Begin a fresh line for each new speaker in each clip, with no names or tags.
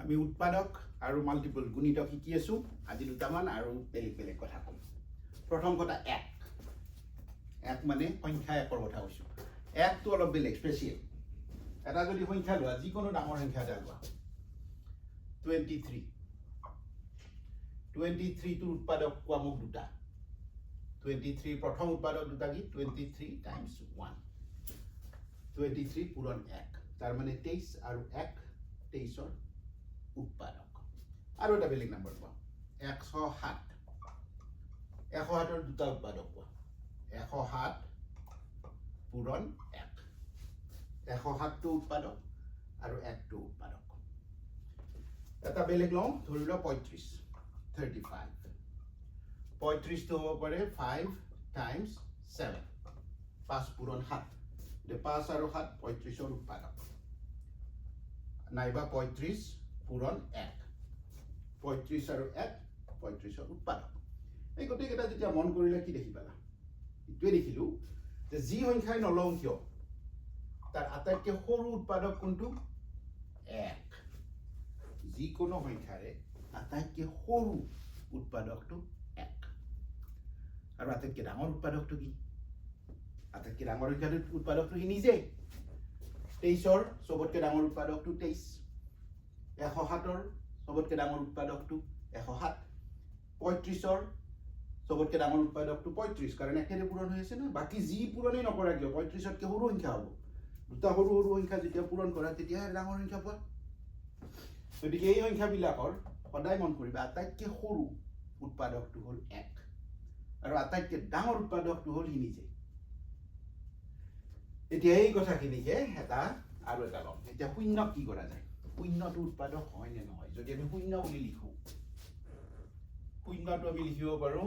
আমি উৎপাদক আৰু মাল্টিপল গুণিতক শিকি আছো আজি দুটামান আৰু বেলেগ বেলেগ কথা কম প্ৰথম কথা এক মানে সংখ্যা একৰ কথা কৈছো একটো অলপ বেলেগ স্পেচিয়েল এটা যদি সংখ্যা লোৱা যিকোনো ডাঙৰ সংখ্যা এটা লোৱা 23 টোৰ উৎপাদক কোৱা মোক দুটা 23 প্ৰথম উৎপাদক দুটা কি 23 টাইমছ 1 23 পূৰণ 1 তাৰ মানে 23 আৰু 1 23ৰ উৎপাদক আৰু এটা বেলেগ নাম্বাৰ পাওঁ 107 107ৰ দুটা উৎপাদক পোৱা 107 পূৰণ 1 107টো উৎপাদক আৰু 1টো উৎপাদক এটা বেলেগ লওঁ ধৰি লোৱা 35 35টো হ'ব পাৰে 5 টাইমছ 7 5 পূৰণ 7 5 আৰু 7 35ৰ উৎপাদক নাইবা 35 পূৰণ 1 35 আৰু 1 35ৰ উৎপাদক এই গোটেইকেইটা যেতিয়া মন কৰিলে কি দেখি পালা এইটোৱে দেখিলো যে যি সংখ্যাই নলওঁ কিয় তাৰ আটাইতকৈ সৰু উৎপাদক কোনটো 1 যিকোনো সংখ্যাৰে আটাইতকৈ সৰু উৎপাদকটো 1 আৰু আটাইতকৈ ডাঙৰ উৎপাদকটো কি আটাইতকৈ ডাঙৰ সংখ্যাটোৰ উৎপাদকটো সি নিজেই 23ৰ চবতকৈ ডাঙৰ উৎপাদকটো 23 107ৰ চবতকৈ ডাঙৰ উৎপাদকটো 107 35ৰ চবতকৈ ডাঙৰ উৎপাদকটো 35 কাৰণ একেৰে পূৰণ হৈ আছে না বাকী যি পূৰণেই নকৰা কিয় 35তকৈ সৰু সংখ্যা হ'ব দুটা সৰু সৰু সংখ্যা যেতিয়া পূৰণ কৰা তেতিয়াহে ডাঙৰ সংখ্যা পোৱা গতিকে এই সংখ্যাবিলাকৰ সদায় মন কৰিবা আটাইতকৈ সৰু উৎপাদকটো হ'ল 1 আৰু আটাইতকৈ ডাঙৰ উৎপাদকটো হ'ল সি নিজে এতিয়া এই কথাখিনিকে এটা আৰু এটা ল'ম এতিয়া শূন্যক কি কৰা যায় শূন্যটো উৎপাদক হয় নে নহয় যদি আমি শূন্য বুলি লিখো শূন্যটো আমি লিখিব পাৰো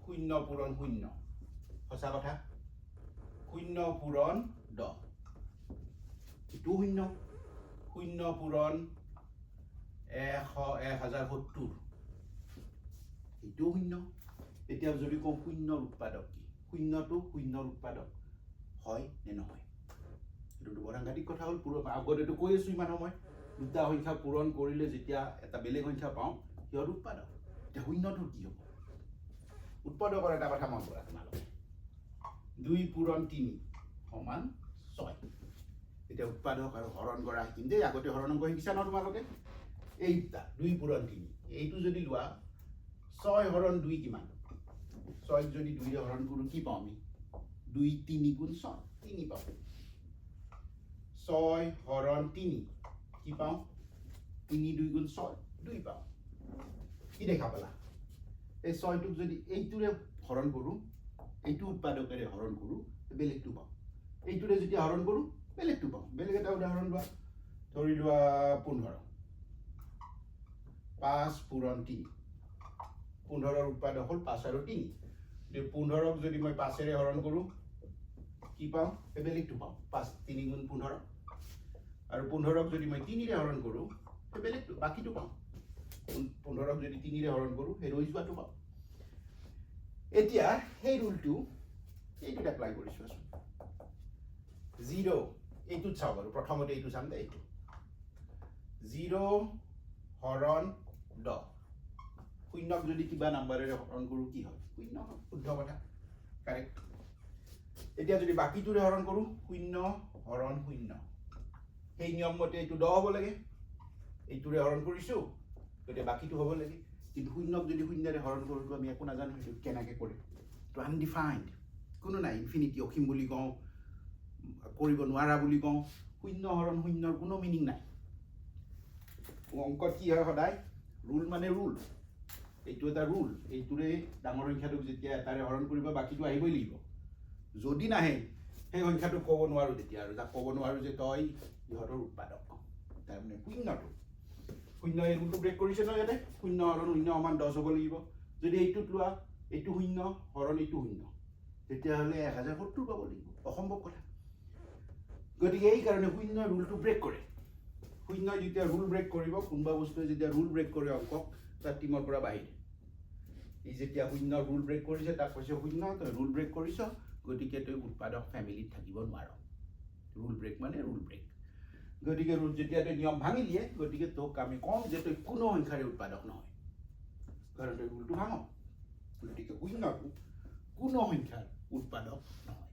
0 পূৰণ 0 সঁচা কথা 0 পূৰণ 10 এইটো 0 পূৰণ 1070 এইটো 0 এতিয়া যদি কওঁ শূন্যৰ উৎপাদক কি শূন্যটো শূন্যৰ উৎপাদক হয় নে নহয় এইটো বৰ সাংঘাতিক কথা হ'ল আগতেতো কৈ আছো ইমান সময় দুটা সংখ্যা পূৰণ কৰিলে যেতিয়া এটা বেলেগ সংখ্যা পাওঁ সিহঁত উৎপাদক এতিয়া শূন্যটোৰ কি হ'ব উৎপাদকৰ এটা কথা মন কৰা তোমালোকে 2 পূৰণ 3 সমান 6 এতিয়া উৎপাদক আৰু হৰণ কৰা শিকিম দেই আগতে হৰণ অংক শিকিছা ন তোমালোকে এই দুটা 2 পূৰণ 3 এইটো যদি লোৱা 6 হৰণ 2 কিমান 6 যদি 2 ৰে হৰণ কৰোঁ কি পাওঁ আমি 2 3 গুণ 6 3 পাওঁ 6 হৰণ 3 কি পাওঁ 3 2 গুণ 6 2 পাওঁ কি দেখা পালা এই 6টোক যদি এইটোৰে হৰণ কৰোঁ এইটো উৎপাদকেৰে হৰণ কৰোঁ বেলেগটো পাওঁ এইটোৰে যদি হৰণ কৰোঁ বেলেগটো পাওঁ বেলেগ এটা উদাহৰণ লোৱা ধৰি লোৱা 15 5 পূৰণ 3 15ৰ উৎপাদক হ'ল 5 আৰু 3 যদি 15ক যদি মই 5ৰে হৰণ কৰোঁ কি পাওঁ এই বেলেগটো পাওঁ 5 3 গুণ 15 আৰু 15ক যদি মই 3ৰে হৰণ কৰোঁ এই বেলেগটো বাকীটো পাওঁ 15ক যদি 3ৰে হৰণ কৰোঁ সেই ৰৈ যোৱাটো পাওঁ এতিয়া সেই ৰুলটো এইটোত এপ্লাই কৰিছোঁ 0 এইটোত চাওঁ বাৰু প্ৰথমতে এইটো চাম দে এইটো 0 হৰণ 10 শূন্যক যদি কিবা নাম্বাৰেৰে হৰণ কৰোঁ কি হয় শূন্য হয় শুদ্ধ কথা কাৰেক্ট এতিয়া যদি বাকীটোৰে হৰণ কৰোঁ 0 হৰণ 0 সেই নিয়ম মতে এইটো 10 হ'ব লাগে এইটোৰে হৰণ কৰিছোঁ গতিকে বাকীটো হ'ব লাগে কিন্তু শূন্যক যদি শূন্যৰে হৰণ কৰোঁ আমি একো নাজানো সেইটো কেনেকৈ কৰে এইটো আনডিফাইণ্ড কোনো নাই ইনফিনিটি অসীম বুলি কওঁ কৰিব নোৱাৰা বুলি কওঁ 0 হৰণ 0ৰ কোনো মিনিং নাই অংকত কি হয় সদায় ৰুল মানে ৰুল এইটো এটা ৰুল এইটোৰে ডাঙৰ সংখ্যাটোক যেতিয়া এটাৰে হৰণ কৰিব বাকীটো আহিবই লাগিব যদি নাহে সেই সংখ্যাটোক ক'ব নোৱাৰোঁ তেতিয়া আৰু তাক ক'ব নোৱাৰোঁ যে তই ইহঁতৰ উৎপাদক তাৰমানে শূন্য এই ৰুলটো ব্ৰেক কৰিছে ন ইয়াতে 0 হৰণ 0 সমান 10 হ'ব লাগিব যদি এইটোত লোৱা এইটো 0 হৰণ এইটো 0 তেতিয়াহ'লে 1070 পাব লাগিব অসম্ভৱ কথা গতিকে এই কাৰণে 0 ৰুলটো ব্ৰেক কৰে 0 যেতিয়া ৰুল ব্ৰেক কৰিব কোনোবা বস্তুৱে যেতিয়া ৰুল ব্ৰেক কৰে অংকক তাৰ টিমৰ পৰা বাহিৰ এই যেতিয়া 0 ৰুল ব্ৰেক কৰিছে তাক কৈছে 0 তই ৰুল ব্ৰেক কৰিছ গতিকে তই উৎপাদক ফেমিলিত থাকিব নোৱাৰ ৰুল ব্ৰেক মানে ৰুল ব্ৰেক গতিকে ৰুট যেতিয়া তই নিয়ম ভাঙি দিয়ে গতিকে তোক আমি কওঁ যে তই কোনো সংখ্যাৰে উৎপাদক নহয় কাৰণ তই ৰুলটো ভাঙ গতিকে উইঙ্গাৰটো কোনো সংখ্যাৰ উৎপাদক নহয়